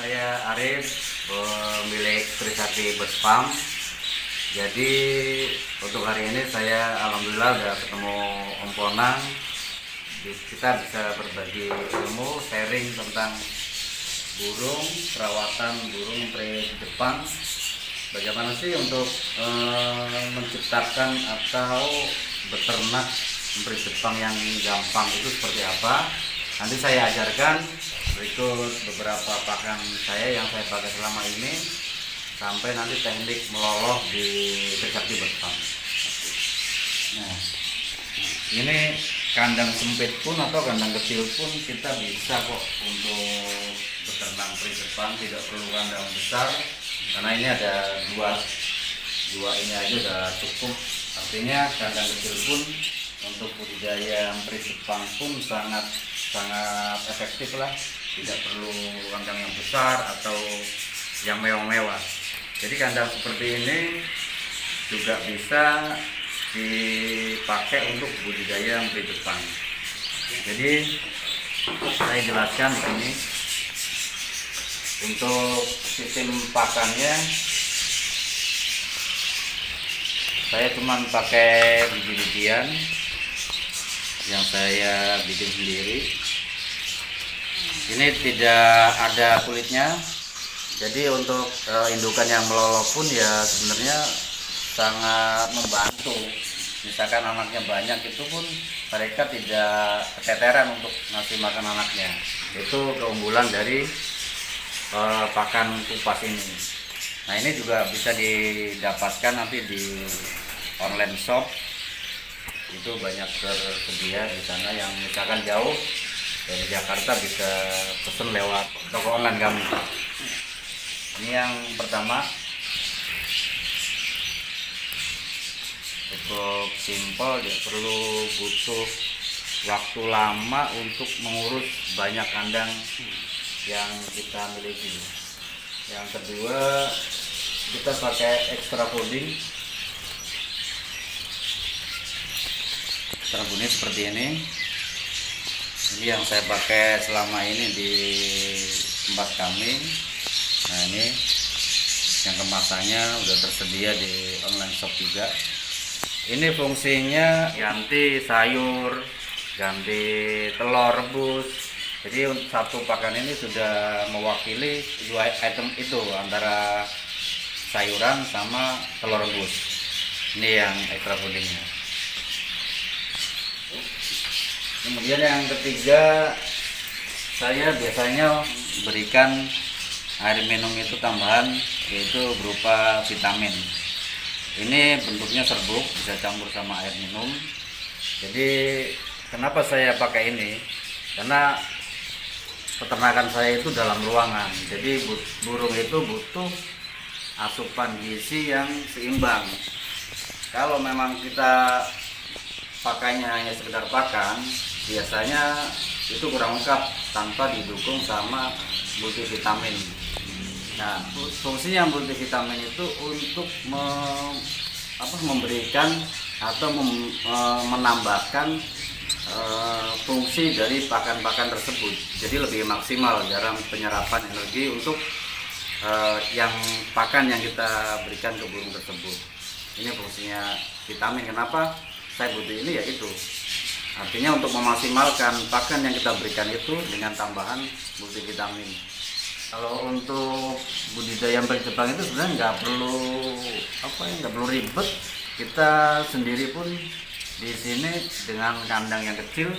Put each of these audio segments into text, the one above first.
saya Arif, pemilik Trisakti Bird Farm. Jadi untuk hari ini saya alhamdulillah udah ketemu Om Ponang. Kita bisa berbagi ilmu, sharing tentang burung, perawatan burung emprit Jepang. Bagaimana sih untuk menciptakan atau beternak emprit Jepang yang gampang itu seperti apa? Nanti saya ajarkan berikut beberapa pakan saya yang saya pakai selama ini sampai nanti teknik meloloh di Trisakti Bird Farm. Nah, ini kandang sempit pun atau kandang kecil pun kita bisa kok untuk beternak emprit Jepang, tidak perlu kandang besar karena ini ada dua ini aja udah cukup. Artinya kandang kecil pun untuk budidaya emprit Jepang pun sangat efektif lah, tidak perlu kandang yang besar atau yang mewah-mewah. Jadi kandang seperti ini juga bisa dipakai untuk budidaya emprit Jepang. Jadi saya jelaskan ini untuk sistem pakannya. Saya cuma pakai biji-bijian yang saya bikin sendiri. Ini tidak ada kulitnya. Jadi untuk indukan yang meloloh pun ya sebenarnya sangat membantu. Misalkan anaknya banyak itu pun mereka tidak keteteran untuk ngasih makan anaknya. Itu keunggulan dari pakan kupas ini. Nah, ini juga bisa didapatkan nanti di online shop. Itu banyak tersedia di sana, yang misalkan jauh dari Jakarta bisa pesen lewat toko online kami. Ini yang pertama, cukup simpel, tidak perlu butuh waktu lama untuk mengurus banyak kandang yang kita miliki. Yang kedua, kita pakai extra fooding. Extra fooding seperti ini. Ini yang saya pakai selama ini di tempat kami. Nah, ini yang kemasannya udah tersedia di online shop juga. Ini fungsinya ganti sayur, ganti telur rebus. Jadi untuk satu pakan ini sudah mewakili dua item itu, antara sayuran sama telur rebus. Ini yang extra foodingnya. Kemudian yang ketiga, saya biasanya berikan air minum itu tambahan, yaitu berupa vitamin. Ini bentuknya serbuk, bisa campur sama air minum. Jadi kenapa saya pakai ini? Karena peternakan saya itu dalam ruangan. Jadi burung itu butuh asupan gizi yang seimbang. Kalau memang kita pakainya hanya sekedar pakan, biasanya itu kurang lengkap tanpa didukung sama multivitamin. Nah, fungsinya multivitamin itu untuk memberikan atau menambahkan fungsi dari pakan-pakan tersebut. Jadi lebih maksimal dalam penyerapan energi untuk yang pakan yang kita berikan ke burung tersebut. Ini fungsinya vitamin. Kenapa saya butuh ini? Ya itu. Artinya untuk memaksimalkan pakan yang kita berikan itu dengan tambahan multivitamin. Kalau untuk budidaya emprit Jepang itu sebenarnya nggak perlu ribet. Kita sendiri pun di sini dengan kandang yang kecil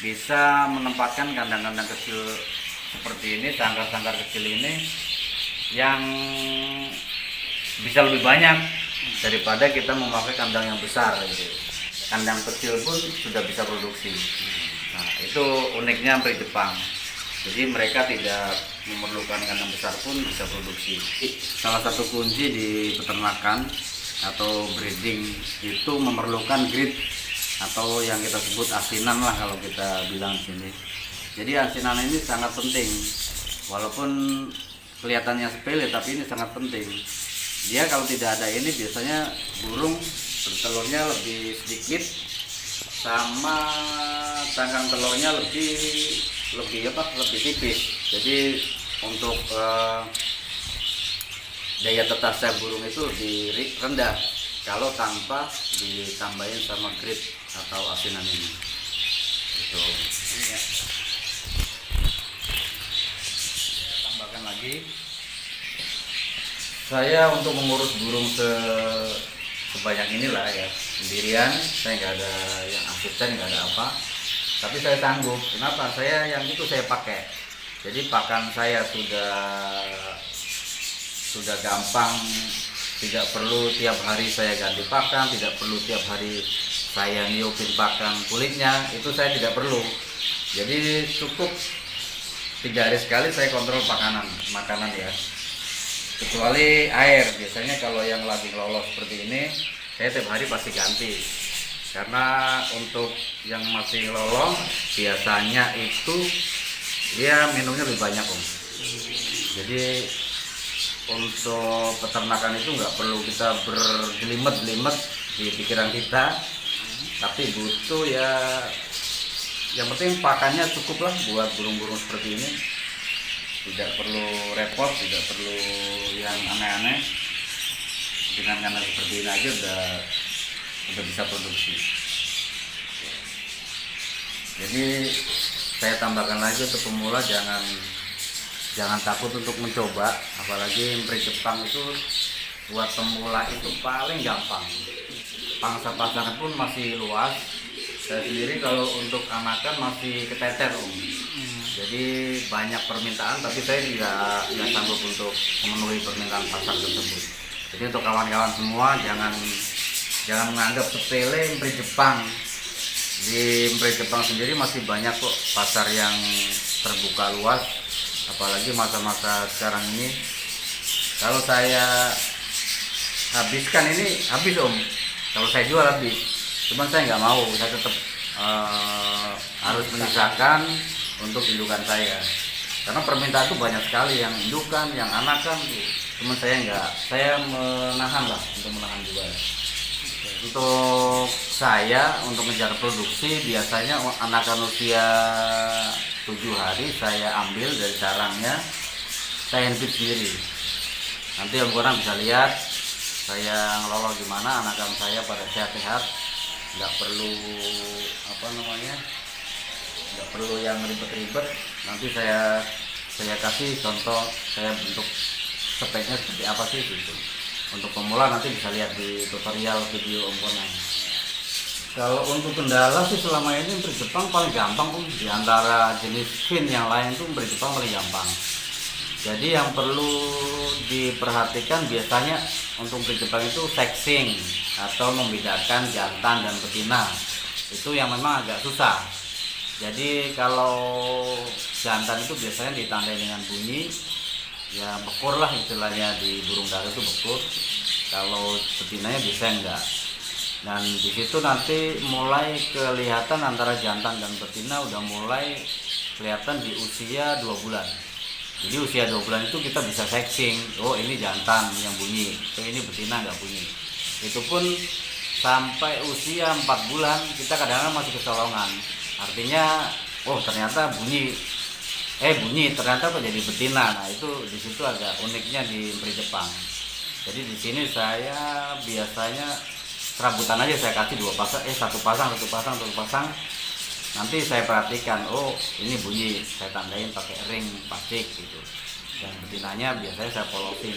bisa menempatkan kandang-kandang kecil seperti ini, sangkar-sangkar kecil ini yang bisa lebih banyak daripada kita memakai kandang yang besar gitu. Kandang kecil pun sudah bisa produksi. Nah, itu uniknya emprit Jepang. Jadi mereka tidak memerlukan kandang besar pun bisa produksi. Salah satu kunci di peternakan atau breeding itu memerlukan grid atau yang kita sebut asinan lah kalau kita bilang di sini. Jadi asinan ini sangat penting. Walaupun kelihatannya sepele tapi ini sangat penting. Dia kalau tidak ada ini biasanya burung bertelurnya lebih sedikit, sama cangkang telurnya lebih tipis. Jadi untuk daya tetasnya burung itu rendah kalau tanpa ditambahin sama grit atau asinan ini. Itu. Ya. Tambahkan lagi. Saya untuk mengurus burung sebanyak inilah ya, sendirian. Saya nggak ada yang asisten, nggak ada apa. Tapi saya sanggup. Kenapa? Saya yang itu saya pakai. Jadi pakan saya sudah gampang. Tidak perlu tiap hari saya ganti pakan, tidak perlu tiap hari saya niupin pakan kulitnya. Itu saya tidak perlu. Jadi cukup 3 hari sekali saya kontrol makanan ya. Kecuali air, biasanya kalau yang lagi lolos seperti ini saya tiap hari pasti ganti, karena untuk yang masih lolos biasanya itu dia minumnya lebih banyak Om. Jadi untuk peternakan itu nggak perlu kita berjelimet-jelimet di pikiran kita, tapi butuh ya yang penting pakannya cukup lah buat burung-burung seperti ini. Tidak perlu repot, tidak perlu yang aneh-aneh. Dengan kandang seperti ini aja udah bisa produksi. Jadi saya tambahkan lagi untuk pemula, jangan takut untuk mencoba, apalagi emprit Jepang itu buat pemula itu paling gampang. Pangsa pasarnya pun masih luas. Saya sendiri kalau untuk anakan masih keteter Om. Jadi banyak permintaan, tapi saya tidak sanggup untuk memenuhi permintaan pasar tersebut. Jadi untuk kawan-kawan semua jangan menganggap sepele emprit Jepang. Di emprit Jepang sendiri masih banyak kok pasar yang terbuka luas, apalagi masa-masa sekarang ini. Kalau saya habiskan ini habis Om. Kalau saya jual habis. Cuman saya nggak mau, saya tetap harus menyisakan untuk indukan saya, karena permintaan itu banyak sekali yang indukan, yang anakan. Cuman saya enggak, saya menahan lah, untuk menahan juga. Untuk saya untuk mengejar produksi biasanya anakan usia 7 hari saya ambil dari sarangnya, saya handpit sendiri. Nanti orang bisa lihat saya ngelola gimana anakan saya pada sehat-sehat, nggak perlu nggak perlu yang ribet-ribet. Nanti saya kasih contoh saya bentuk speknya seperti apa sih gitu. Untuk pemula nanti bisa lihat di tutorial video Om Konang. Kalau untuk kendala sih selama ini emprit Jepang paling gampang Om. Di antara jenis fin yang lain tuh emprit Jepang paling gampang. Jadi yang perlu diperhatikan biasanya untuk emprit Jepang itu sexing atau membedakan jantan dan betina. Itu yang memang agak susah. Jadi kalau jantan itu biasanya ditandai dengan bunyi, ya bekur lah istilahnya, di burung dara itu bekur. Kalau betinanya biasanya enggak. Dan di situ nanti mulai kelihatan antara jantan dan betina udah mulai kelihatan di usia 2 bulan. Jadi usia 2 bulan itu kita bisa sexing, oh ini jantan yang bunyi, oh ini betina nggak bunyi. Itu pun sampai usia 4 bulan kita kadang-kadang masih kecolongan. Artinya, oh ternyata bunyi ternyata kok jadi betina. Nah itu di situ agak uniknya di emprit Jepang. Jadi di sini saya biasanya serabutan aja saya kasih 2 pasang, satu pasang. Nanti saya perhatikan, oh ini bunyi, saya tandain pakai ring plastik gitu. Dan betinanya biasanya saya polosin.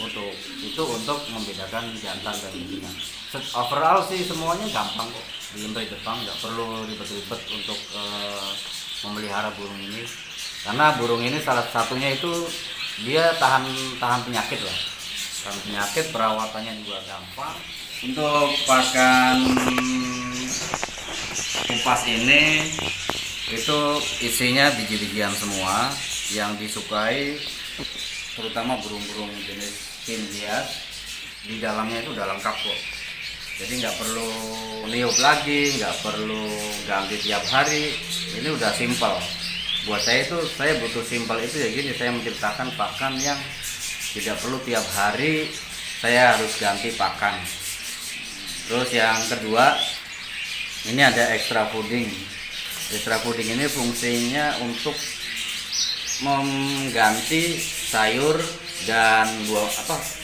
Untuk membedakan jantan dan betina. Overall sih semuanya gampang kok di emprit Jepang, nggak perlu ribet-ribet untuk memelihara burung ini, karena burung ini salah satunya itu dia tahan penyakit lah, tahan penyakit, perawatannya juga gampang. Untuk pakan kupas ini itu isinya biji-bijian semua yang disukai, terutama burung-burung jenis fin hias. Di dalamnya itu udah lengkap kok. Jadi nggak perlu niup lagi, nggak perlu ganti tiap hari. Ini udah simpel. Buat saya butuh simpel itu ya gini, saya menciptakan pakan yang tidak perlu tiap hari saya harus ganti pakan. Terus yang kedua, ini ada extra fooding. Extra fooding ini fungsinya untuk mengganti sayur dan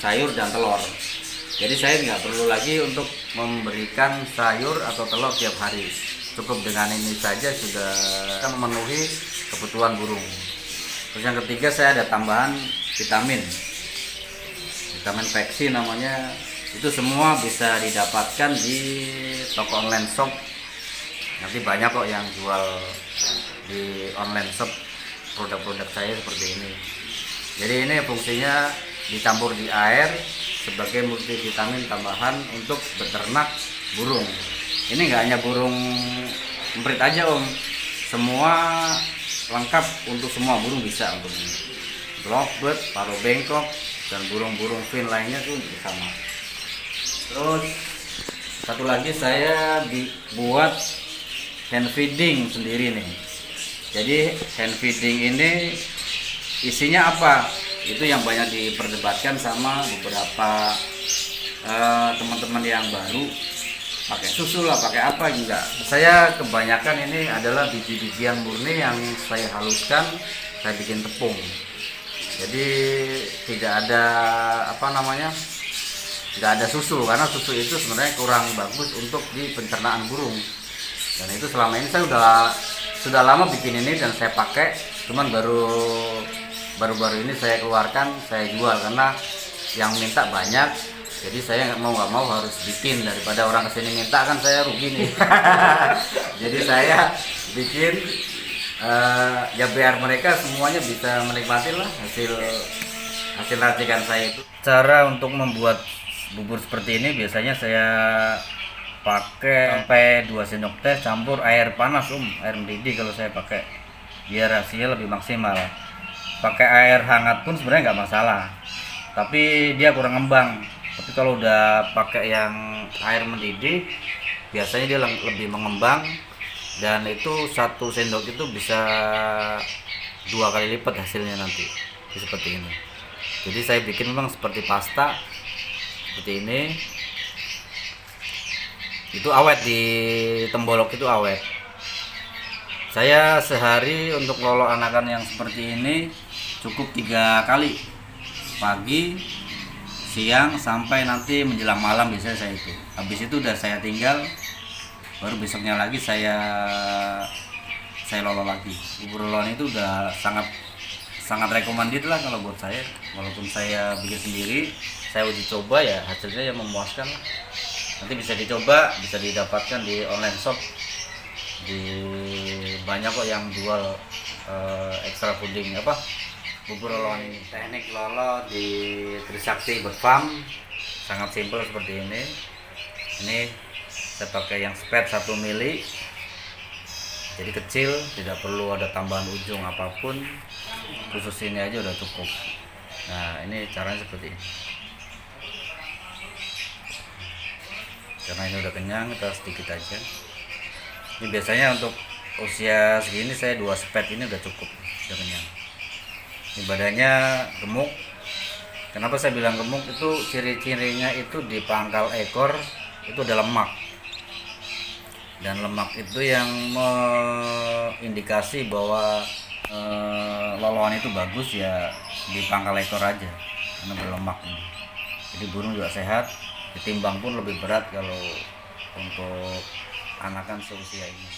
sayur dan telur. Jadi saya nggak perlu lagi untuk memberikan sayur atau telur tiap hari. Cukup dengan ini saja sudah memenuhi kebutuhan burung. Terus yang ketiga, saya ada tambahan vitamin Peksi namanya. Itu semua bisa didapatkan di toko online shop. Nanti banyak kok yang jual di online shop produk-produk saya seperti ini. Jadi ini fungsinya dicampur di air sebagai multivitamin tambahan untuk beternak burung. Ini nggak hanya burung emprit aja Om, semua lengkap untuk semua burung bisa untuk ini. Lovebird, paruh bengkok, dan burung-burung fin lainnya tuh sama. Terus satu lagi saya dibuat hand feeding sendiri nih. Jadi hand feeding ini isinya apa? Itu yang banyak diperdebatkan sama beberapa teman-teman yang baru. Pakai susu lah, pakai apa juga. Saya kebanyakan ini adalah biji-bijian murni yang saya haluskan, saya bikin tepung. Jadi tidak ada nggak ada susu, karena susu itu sebenarnya kurang bagus untuk di pencernaan burung. Dan itu selama ini saya sudah lama bikin ini dan saya pakai, cuman baru-baru ini saya keluarkan, saya jual karena yang minta banyak. Jadi saya nggak mau harus bikin, daripada orang kesini minta kan saya rugi nih. Jadi saya bikin ya biar mereka semuanya bisa menikmati lah hasil racikan saya itu. Cara untuk membuat bubur seperti ini biasanya saya pakai sampai 2 sendok teh campur air panas air mendidih kalau saya pakai, biar hasilnya lebih maksimal. Pakai air hangat pun sebenarnya nggak masalah, tapi dia kurang ngembang. Tapi kalau udah pakai yang air mendidih biasanya dia lebih mengembang, dan itu 1 sendok itu bisa 2 kali lipat hasilnya nanti. Seperti ini. Jadi saya bikin memang seperti pasta seperti ini. Itu awet, di tembolok itu awet. Saya sehari untuk lolo anakan yang seperti ini cukup 3 kali, pagi, siang, sampai nanti menjelang malam biasanya saya itu. Habis itu udah saya tinggal, baru besoknya lagi saya lolo lagi. Bubur loloan itu udah sangat recommended lah kalau buat saya. Walaupun saya bikin sendiri, saya uji coba ya hasilnya yang memuaskan. Nanti bisa dicoba, bisa didapatkan di online shop. Di banyak kok yang jual extra fooding bubur loloan ini. Teknik lolo di Trisakti Bird Farm sangat simpel seperti ini. Ini saya pakai yang spet 1 mili, jadi kecil, tidak perlu ada tambahan ujung apapun, khusus ini aja udah cukup. Nah ini caranya seperti ini. Karena ini udah kenyang, kita sedikit aja. Ini biasanya untuk usia segini saya 2 spet ini udah cukup, udah kenyang. Ini badannya gemuk. Kenapa saya bilang gemuk? Itu ciri-cirinya itu di pangkal ekor itu ada lemak, dan lemak itu yang mengindikasi bahwa loloan itu bagus ya di pangkal ekor aja karena berlemak ini. Jadi burung juga sehat, ditimbang pun lebih berat kalau untuk anakan seusia ini.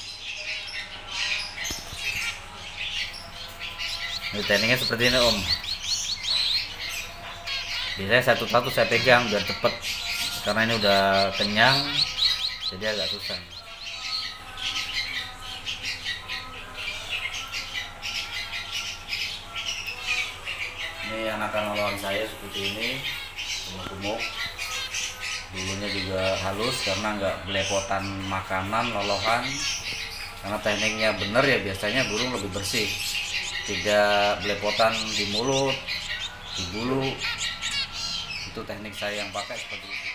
Ini tekniknya seperti ini Om. Biasanya satu-satu saya pegang biar cepet, karena ini udah kenyang jadi agak susah. Ini anakan loloan saya seperti ini, gemuk-gemuk. Bulunya juga halus karena nggak belepotan makanan lolohan. Karena tekniknya benar ya biasanya burung lebih bersih, tidak belepotan di mulut, di bulu. Itu teknik saya yang pakai seperti itu.